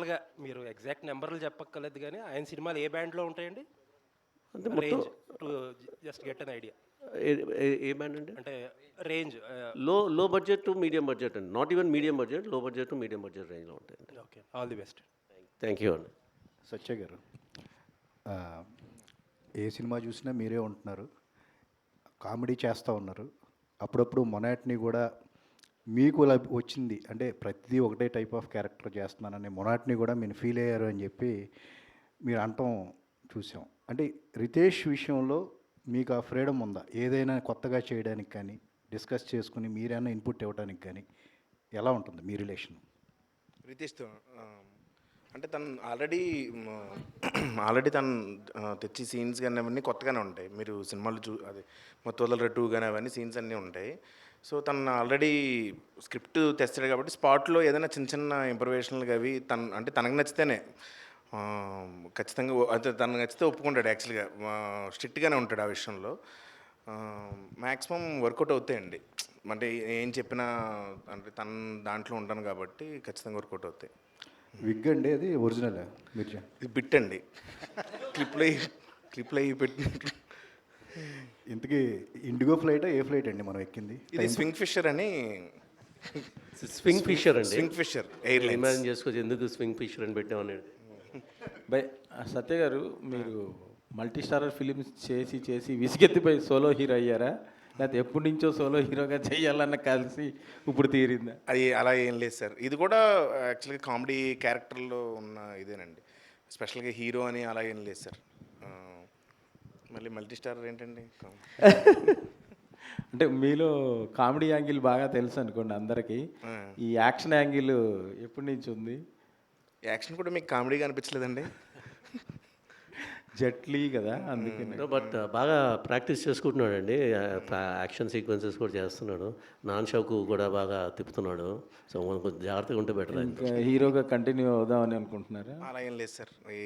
గా మీరు ఎగ్జాక్ట్ నెంబర్లు చెప్పక్కర్లేదు కానీ ఆయన సినిమాలు ఏ బ్యాండ్లో ఉంటాయండి? అంటే మొత్తం range to just get an idea. A A band అండి? అంటే రేంజ్. లో బడ్జెట్ టు మీడియం బడ్జెట్ అండి. నాట్ ఈవెన్ మీడియం బడ్జెట్, లో బడ్జెట్ టు మీడియం బడ్జెట్ రేంజ్లో ఉంటాయండి. Okay, all the best. Thank you అండి. సత్య గారు, ఆ, ఏ సినిమా చూసినా మీరే ఉంటున్నారు, కామెడీ చేస్తూ ఉన్నారు. అప్పుడప్పుడు మొనాట్ని కూడా మీకు వచ్చింది అంటే ప్రతిదీ ఒకటే టైప్ ఆఫ్ క్యారెక్టర్ చేస్తున్నానని మొనాట్ని కూడా మీరు ఫీల్ అయ్యారు అని చెప్పి మీరు అంటాం చూసాం. అంటే రితేష్ విషయంలో మీకు ఆ ఫ్రీడమ్ ఉందా ఏదైనా కొత్తగా చేయడానికి కానీ, డిస్కస్ చేసుకుని మీరైనా ఇన్పుట్ ఇవ్వడానికి కానీ? ఎలా ఉంటుంది మీ రిలేషన్ రితేష్తో? అంటే తను ఆల్రెడీ తను తెచ్చి సీన్స్ కానీ అవన్నీ కొత్తగానే ఉంటాయి. మీరు సినిమాలు అదే మొత్తోదల 2 కానీ అవన్నీ సీన్స్ అన్నీ ఉంటాయి. సో తను ఆల్రెడీ స్క్రిప్ట్ తెస్తాడు కాబట్టి స్పాట్లో ఏదైనా చిన్న చిన్న ఇంప్రవేషన్లు అవి అంటే తనకు నచ్చితేనే ఖచ్చితంగా అయితే తనకు నచ్చితే ఒప్పుకుంటాడు. యాక్చువల్గా స్ట్రిక్ట్గానే ఉంటాడు ఆ విషయంలో. మ్యాక్సిమం వర్కౌట్ అవుతాయండి. అంటే ఏం చెప్పినా అంటే తన దాంట్లో ఉంటాను కాబట్టి ఖచ్చితంగా వర్కౌట్ అవుతాయి. విగ్ అండి అది ఒరిజినల్ మీరు ఇది బిట్ అండి, క్లిప్లో పెట్టినట్టు. ఇంతకీ ఇండిగో ఫ్లైట్ ఏ ఫ్లైట్ అండి మనం ఎక్కింది? ఇది స్వింగ్ ఫిషర్ అని. స్వింగ్ ఫిషర్ అండి. Swing fisher airlines. ఇమాజిన్ చేసుకోవచ్చు ఎందుకు స్వింగ్ ఫిషర్ అని పెట్టామనేది. బై సత్య గారు, మీరు మల్టీ స్టారర్ ఫిలిమ్స్ చేసి విసిగెత్తిపోయి సోలో హీరో అయ్యారా, లేకపోతే ఎప్పటి నుంచో సోలో హీరోగా చేయాలన్న కలిసి ఇప్పుడు తీరిందా? అది అలా ఏం లేదు సార్. ఇది కూడా యాక్చువల్గా కామెడీ క్యారెక్టర్లో ఉన్న ఇదేనండి. స్పెషల్గా హీరో అని అలా ఏం లేదు సార్. మళ్ళీ మల్టీ స్టారర్ ఏంటండి? అంటే మీలో కామెడీ యాంగిల్ బాగా తెలుసు అనుకోండి అందరికీ. ఈ యాక్షన్ యాంగిల్ ఎప్పటి నుంచి ఉంది? యాక్షన్ కూడా మీకు కామెడీగా అనిపించలేదండి? జట్లీ కదా, అందుకే. బట్ బాగా ప్రాక్టీస్ చేసుకుంటున్నాడండి. యాక్షన్ సీక్వెన్సెస్ కూడా చేస్తున్నాడు. నాన్ షోకు కూడా బాగా తిప్పుతున్నాడు. సో మనం కొంచెం జాగ్రత్తగా ఉంటే బెటర్. ఇంకా హీరోగా కంటిన్యూ అవుదామని అనుకుంటున్నారా? అలా ఏం లేదు సార్. ఈ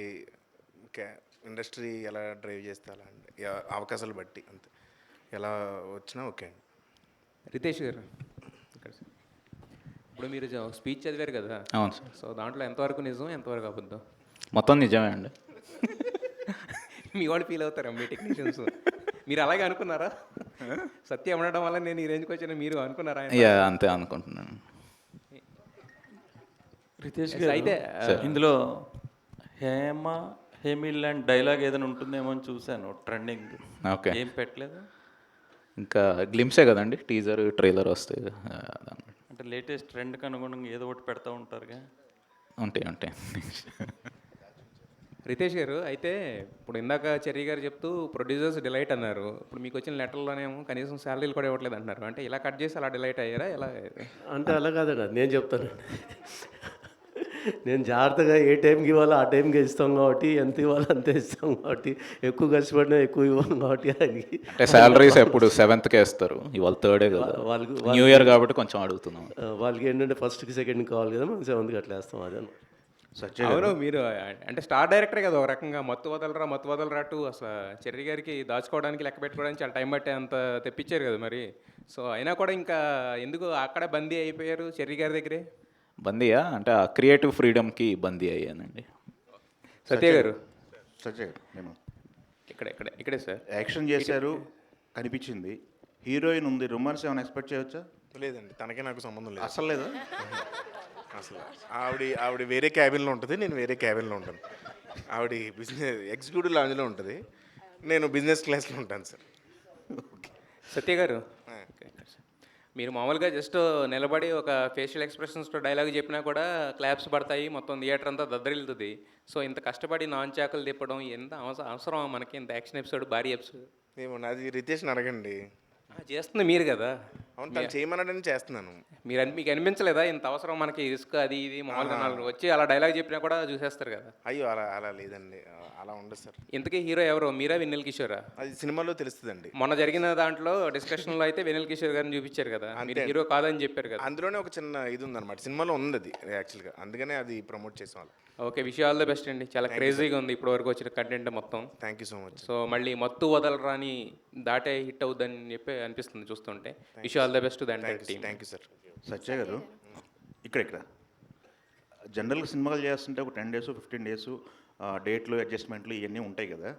ఇండస్ట్రీ ఎలా డ్రైవ్ చేస్తే అలా అండి, అవకాశాలు బట్టి అంతే. ఎలా వచ్చినా ఓకే అండి. రితేష్ గారు, ఇప్పుడు మీరు స్పీచ్ చదివారు కదా? అవును సార్. సో దాంట్లో ఎంతవరకు నిజం, ఎంతవరకు అబద్ధం? మొత్తం నిజమే అండి. మీ వాడు ఫీల్ అవుతారా మీ టెక్నీషియన్స్? మీరు అలాగే అనుకున్నారా? సత్యం ఉండడం వల్ల నేను ఈ రేంజ్కి వచ్చాను మీరు అనుకున్నారా? అంతే అనుకుంటున్నాను. రితేష్ గారు, అయితే ఇందులో హేమిల్ అండ్ డైలాగ్ ఏదైనా ఉంటుందేమో అని చూశాను ట్రెండింగ్. ఓకే, ఏం పెట్టలేదు? ఇంకా గ్లిమ్సే కదండి, టీజర్ ట్రైలర్ వస్తే అంటే లేటెస్ట్ ట్రెండ్కి అనుగుణంగా ఏదో ఒకటి పెడతా ఉంటారుగా. ఉంటాయి. రితేష్ గారు, అయితే ఇప్పుడు ఇందాక చెర్రీ గారు చెప్తూ ప్రొడ్యూసర్స్ డిలైట్ అన్నారు. ఇప్పుడు మీకు వచ్చిన లెటర్లోనేమో కనీసం శాలరీలు కూడా ఇవ్వట్లేదు అంటున్నారు. అంటే ఇలా కట్ చేసి అలా డిలైట్ అయ్యారా? ఎలా? అంటే అలా కాదండి, అది నేను చెప్తాను. నేను జాగ్రత్తగా ఏ టైంకి ఇవ్వాలో ఆ టైంకి ఇస్తాం కాబట్టి, ఎంత ఇవ్వాలో అంతే ఇస్తాం కాబట్టి, ఎక్కువ కష్టపడినా ఎక్కువ ఇవ్వం కాబట్టి ఆయనకి. అంటే శాలరీస్ ఎప్పుడు 7th ఇస్తారు, ఇవాళ 3rd కదా, వాళ్ళకి న్యూ ఇయర్ కాబట్టి కొంచెం అడుగుతున్నాం. వాళ్ళకి ఏంటంటే 1st 2nd కావాలి కదా, మనం 7th అట్లా వేస్తాం. అదే అవును, మీరు అంటే స్టార్ డైరెక్టరే కదా ఒక రకంగా. మత్తు వదలరా టూ అసలు చెర్రీ గారికి దాచుకోవడానికి, లెక్క పెట్టుకోవడానికి చాలా టైం పట్టే అంత తెప్పించారు కదా మరి. సో అయినా కూడా ఇంకా ఎందుకు అక్కడే బందీ అయిపోయారు చెర్రీ గారి దగ్గరే? బందీయా అంటే ఆ క్రియేటివ్ ఫ్రీడమ్కి బందీ అయ్యానండి. సత్య గారు, నేను ఇక్కడే సార్ యాక్షన్ చేశారు కనిపించింది, హీరోయిన్ ఉంది, రొమాన్స్ ఏమైనా ఎక్స్పెక్ట్ చేయవచ్చా? లేదండి, తనకే నాకు సంబంధం లేదు అసలు లేదా? అసలు. ఆవిడ వేరే క్యాబిన్లో ఉంటుంది, నేను వేరే క్యాబిన్లో ఉంటాను. ఆవిడ బిజినెస్ ఎగ్జిక్యూటివ్ లాంజ్లో ఉంటుంది, నేను బిజినెస్ క్లాస్లో ఉంటాను సార్. సత్య గారు, మీరు మామూలుగా జస్ట్ నిలబడి ఒక ఫేషియల్ ఎక్స్ప్రెషన్స్తో డైలాగ్ చెప్పినా కూడా క్లాప్స్ పడతాయి, మొత్తం థియేటర్ అంతా దద్దరిల్లుతుంది. సో ఇంత కష్టపడి నాన్ చాకులు తిప్పడం ఎంత అవసరం మనకి? ఇంత యాక్షన్ ఎపిసోడ్, భారీ ఎపిసోడ్ ఏమో నాది రితేష్ని అడగండి. చేస్తుంది మీరు కదా. అవును, తను చేయమన్నాడని చేస్తున్నాను. మీకు అనిపించలేదా ఇంత అవసరం మనకి, రిస్క్ అది ఇది? మామూలుగా 4 వచ్చి అలా డైలాగ్ చెప్పినా కూడా చూసేస్తారు కదా. అయ్యో, అలా లేదండి, అలా ఉండదు సార్. ఇంతకీ హీరో ఎవరు, మీరా వెన్నెల కిషోరా? అది సినిమాలో తెలుస్తుందండి. మొన్న జరిగిన దాంట్లో డిస్కషన్లో అయితే వెన్నెల కిషోర్ గారిని చూపించారు కదా, మీరు హీరో కాదని చెప్పారు కదా. అందులోనే ఒక చిన్న ఇది ఉందన్నమాట, సినిమాలో ఉంది అది యాక్చువల్గా, అందుకనే అది ప్రమోట్ చేసాం వాళ్ళు. Okay, wish all the best అండి. చాలా క్రేజీగా ఉంది ఇప్పటి వరకు వచ్చిన కంటెంట్ మొత్తం. Thank you so much. So మళ్ళీ మత్తు వదలరాని దాటే హిట్ అవుద్దని చెప్పి అనిపిస్తుంది చూస్తుంటే. Wish all the best to the entire team. Thank you sir. Satya garu, ఇక్కడ జనరల్గా సినిమాలు చేస్తుంటే ఒక 10 డేస్ 15 డేస్ డేట్లు అడ్జస్ట్మెంట్లు ఇవన్నీ ఉంటాయి కదా.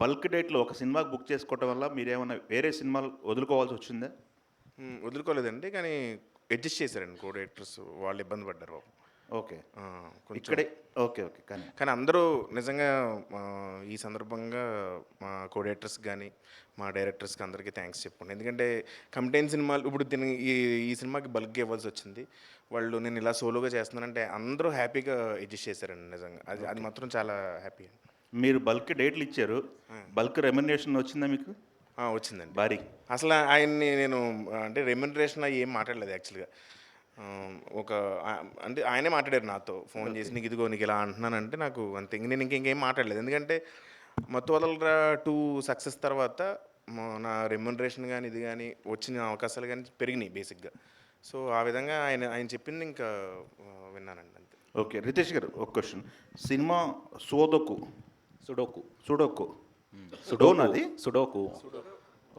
బల్క్ డేట్లో ఒక సినిమాకి బుక్ చేసుకోవటం వల్ల మీరేమైనా వేరే సినిమాలు వదులుకోవాల్సి వచ్చిందా? వదులుకోలేదండి, కానీ అడ్జస్ట్ చేశారండి కో డైరెక్టర్స్, వాళ్ళు ఇబ్బంది పడ్డారు బాబు. ఓకే, కొంచెం. ఇక్కడే ఓకే కానీ కానీ అందరూ నిజంగా ఈ సందర్భంగా మా కో డైరెక్టర్స్ కానీ మా డైరెక్టర్స్కి అందరికీ థ్యాంక్స్ చెప్పుకోండి. ఎందుకంటే కంటైన్ సినిమాలు ఇప్పుడు ఈ సినిమాకి బల్క్గా ఇవ్వాల్సి వచ్చింది. వాళ్ళు నేను ఇలా సోలోగా చేస్తున్నానంటే అందరూ హ్యాపీగా అడ్జస్ట్ చేశారండి. నిజంగా అది మాత్రం చాలా హ్యాపీ. మీరు బల్క్ డేట్లు ఇచ్చారు, బల్క్ రెమ్యునరేషన్ వచ్చిందా మీకు? వచ్చిందండి భారీ. అసలు ఆయన్ని నేను అంటే రెమ్యునరేషన్ ఏం మాట్లాడలేదు యాక్చువల్గా. అంటే ఆయనే మాట్లాడారు నాతో ఫోన్ చేసి, నీకు ఇదిగో నీకు ఇలా అంటున్నానంటే నాకు అంతే, నేను ఇంకేం మాట్లాడలేదు. ఎందుకంటే మత్తు వదలరా 2 సక్సెస్ తర్వాత నా రెమ్యునరేషన్ కానీ ఇది కానీ వచ్చిన అవకాశాలు కానీ పెరిగినాయి బేసిక్గా. సో ఆ విధంగా ఆయన చెప్పింది ఇంకా విన్నానండి అంతే. ఓకే, రితేష్ గారు ఒక క్వశ్చన్. సినిమా సుడోకు అది సుడోకు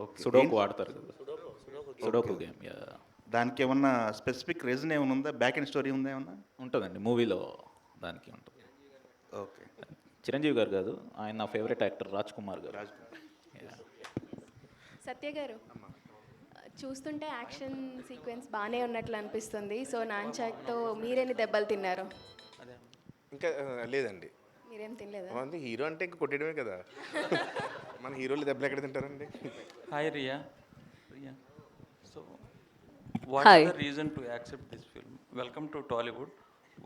ఓకే, సుడోకు ఆడతారు కదా, సుడోకు గేమ్. దానికి ఏమన్నా స్పెసిఫిక్ రీజన్ ఏమైనా ఉందా? బ్యాక్ అండ్ స్టోరీ ఉందా ఏమన్నా? ఉంటుందండి మూవీలో, దానికి ఉంటుంది. ఓకే, చిరంజీవి గారు కాదు, ఆయన నా ఫేవరెట్ యాక్టర్ రాజ్ కుమార్ గారు. సత్య గారు, చూస్తుంటే యాక్షన్ సీక్వెన్స్ బాగానే ఉన్నట్లు అనిపిస్తుంది. సో నాన్చాక్తో మీరేని దెబ్బలు తిన్నారు? ఇంకా లేదండి, మీరేం తినలేదా? అంటే హీరో అంటే ఇంకా కొట్టేయడమే కదా. మన హీరోలు దెబ్బలు ఎక్కడ తింటారండి? Hi Riya. So, what Hi. is the reason to accept this film? Welcome to Tollywood.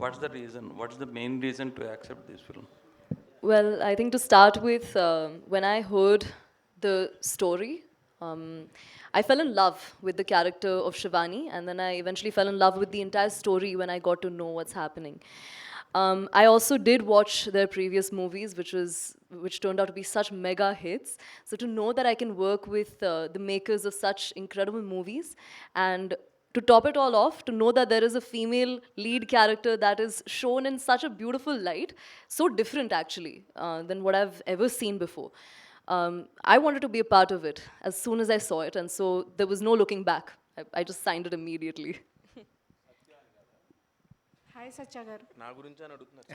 What's the reason? What's the main reason to accept this film? Well, I think to start with, when I heard the story, I fell in love with the character of Shivani, and then I eventually fell in love with the entire story when I got to know what's happening. I also did watch their previous movies, which turned out to be such mega hits. So to know that I can work with the makers of such incredible movies, and to top it all off, to know that there is a female lead character that is shown in such a beautiful light, so different actually than what I've ever seen before. I wanted to be a part of it as soon as I saw it, and so there was no looking back. I just signed it immediately. Hi Satya garu. నా గురించి అని అడుగుతున్నారు.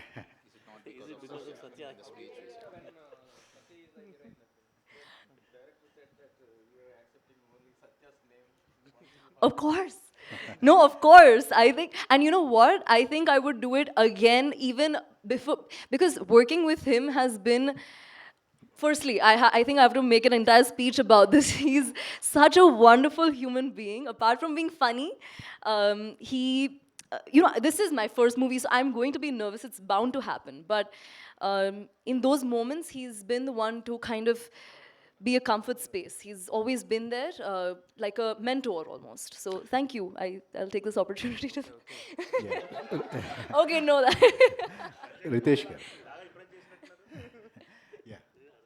Of course. No, of course. I think, and you know what? I think I would do it again even before, because working with him has been, firstly, I think I have to make an entire speech about this. He's such a wonderful human being. Apart from being funny, this is my first movie, so I'm going to be nervous. It's bound to happen. But in those moments, he's been the one to kind of be a comfort space. He's always been there, like a mentor almost. So thank you. I'll take this opportunity to... Okay, no, that... Riteish గారు.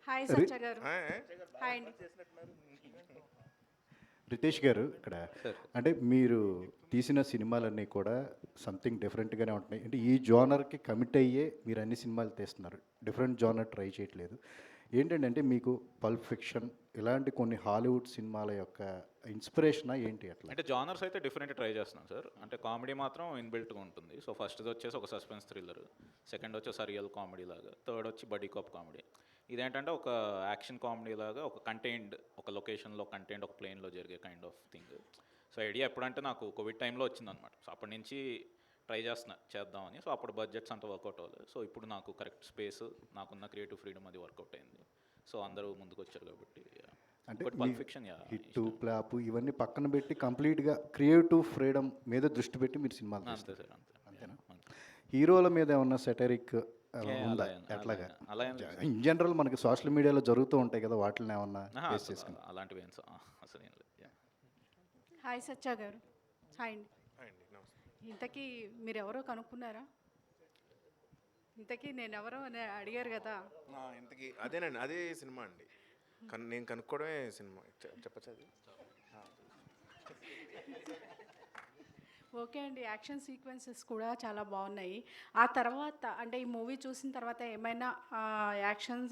Hi Satya గారు. Hi అండి. రితేష్ గారు, ఇక్కడ అంటే మీరు తీసిన సినిమాలన్నీ కూడా సంథింగ్ డిఫరెంట్గానే ఉంటున్నాయి. అంటే ఈ జోనర్కి కమిట్ అయ్యే మీరు అన్ని సినిమాలు తీస్తున్నారు, డిఫరెంట్ జోనర్ ట్రై చేయట్లేదు. ఏంటంటే మీకు పల్ప్ ఫిక్షన్ ఇలాంటి కొన్ని హాలీవుడ్ సినిమాల యొక్క ఇన్స్పిరేషనా ఏంటి? అట్లా అంటే జానర్స్ అయితే డిఫరెంట్ ట్రై చేస్తున్నాం సార్. అంటే కామెడీ మాత్రం ఇన్బిల్ట్గా ఉంటుంది. సో ఫస్ట్ది వచ్చేసి ఒక సస్పెన్స్ థ్రిల్లర్, సెకండ్ వచ్చి సరియల్ కామెడీ లాగా, థర్డ్ వచ్చి బడీ కాప్ కామెడీ. ఇదేంటంటే ఒక యాక్షన్ కామెడీ లాగా, ఒక కంటైన్డ్, ఒక లొకేషన్లో కంటైన్డ్, ఒక ప్లేన్లో జరిగే kind of thing. So idea ఎప్పుడంటే నాకు కోవిడ్ టైంలో వచ్చిందనమాట. సో అప్పటి నుంచి ట్రై చేద్దామని. సో అప్పుడు బడ్జెట్స్ అంతా వర్కౌట్ అవ్వలేదు. సో ఇప్పుడు నాకు కరెక్ట్ స్పేస్, నాకున్న క్రియేటివ్ ఫ్రీడమ్ అది వర్కౌట్ అయింది. సో అందరూ ముందుకు వచ్చారు కాబట్టి. అంటే పర్ఫెక్షన్ హిట్ ఫ్లాప్ ఇవన్నీ పక్కన పెట్టి కంప్లీట్గా క్రియేటివ్ ఫ్రీడమ్ మీద దృష్టి పెట్టి మీరు సినిమాలు అంతే సార్, అంతేనా? హీరోల మీద ఏమన్నా సెటరిక్ ఉందా? ఎట్లాగా ఇన్ జనరల్ మనకి సోషల్ మీడియాలో జరుగుతూ ఉంటాయి కదా, వాటిని ఏమన్నా ఫేస్ చేసుకుని అలాంటివి అసలు ఏం లేదు. హాయ్ సత్య గారు. హాయ్ అండి. ఇంతకీ మీరు ఎవరో కనుక్కున్నారా? ఇంతకీ నేను ఎవరో అని అడిగారు కదా. ఇంతకీ అదేనండి, అదే సినిమా అండి. నేను కనుక్కోవడమే సినిమా. చెప్పచ్చు అది? ఓకే అండి. యాక్షన్ సీక్వెన్సెస్ కూడా చాలా బాగున్నాయి. ఆ తర్వాత అంటే ఈ మూవీ చూసిన తర్వాత ఏమైనా యాక్షన్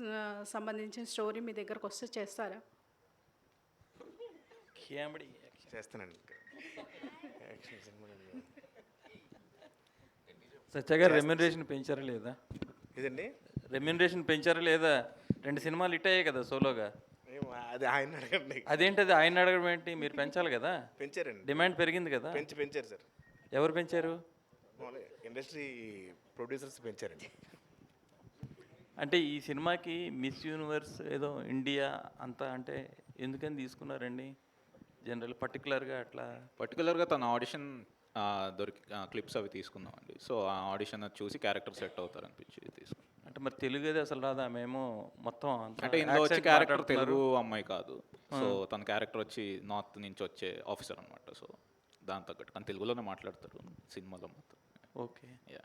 సంబంధించిన స్టోరీ మీ దగ్గరకు వస్తే చేస్తారా? చేస్తానండి. యాక్షన్ సినిమా సత్య గారు రెమ్యునరేషన్ పెంచారా లేదా? ఇదండి రెమ్యునరేషన్ పెంచారా లేదా? 2 సినిమాలు హిట్ అయ్యాయి కదా సోలోగా. అది ఆయన అడగండి. అదేంటది ఆయన అడగడం ఏంటి? మీరు పెంచాలి కదా. పెంచారండి, డిమాండ్ పెరిగింది కదా. పెంచారు సార్. ఎవరు పెంచారు? ఇండస్ట్రీ ప్రొడ్యూసర్స్ పెంచారండి. అంటే ఈ సినిమాకి మిస్ యూనివర్స్ ఏదో ఇండియా అంతా అంటే ఎందుకని తీసుకున్నారండి జనరల్ పర్టికులర్గా అట్లా? పర్టికులర్గా తన ఆడిషన్ దొరికి క్లిప్స్ అవి తీసుకున్నామండి. సో ఆ ఆడిషన్ చూసి క్యారెక్టర్ సెట్ అవుతారు అనిపించి తీసుకున్నాం. అంటే మరి తెలుగు అది అసలు రాదా? మేము మొత్తం అంటే ఇందులో వచ్చే క్యారెక్టర్ తెలుగు అమ్మాయి కాదు. సో తన క్యారెక్టర్ వచ్చి నార్త్ నుంచి వచ్చే ఆఫీసర్ అనమాట. సో దాని తగ్గట్టు కానీ తెలుగులోనే మాట్లాడతారు సినిమాలో మొత్తం. ఓకే. యా.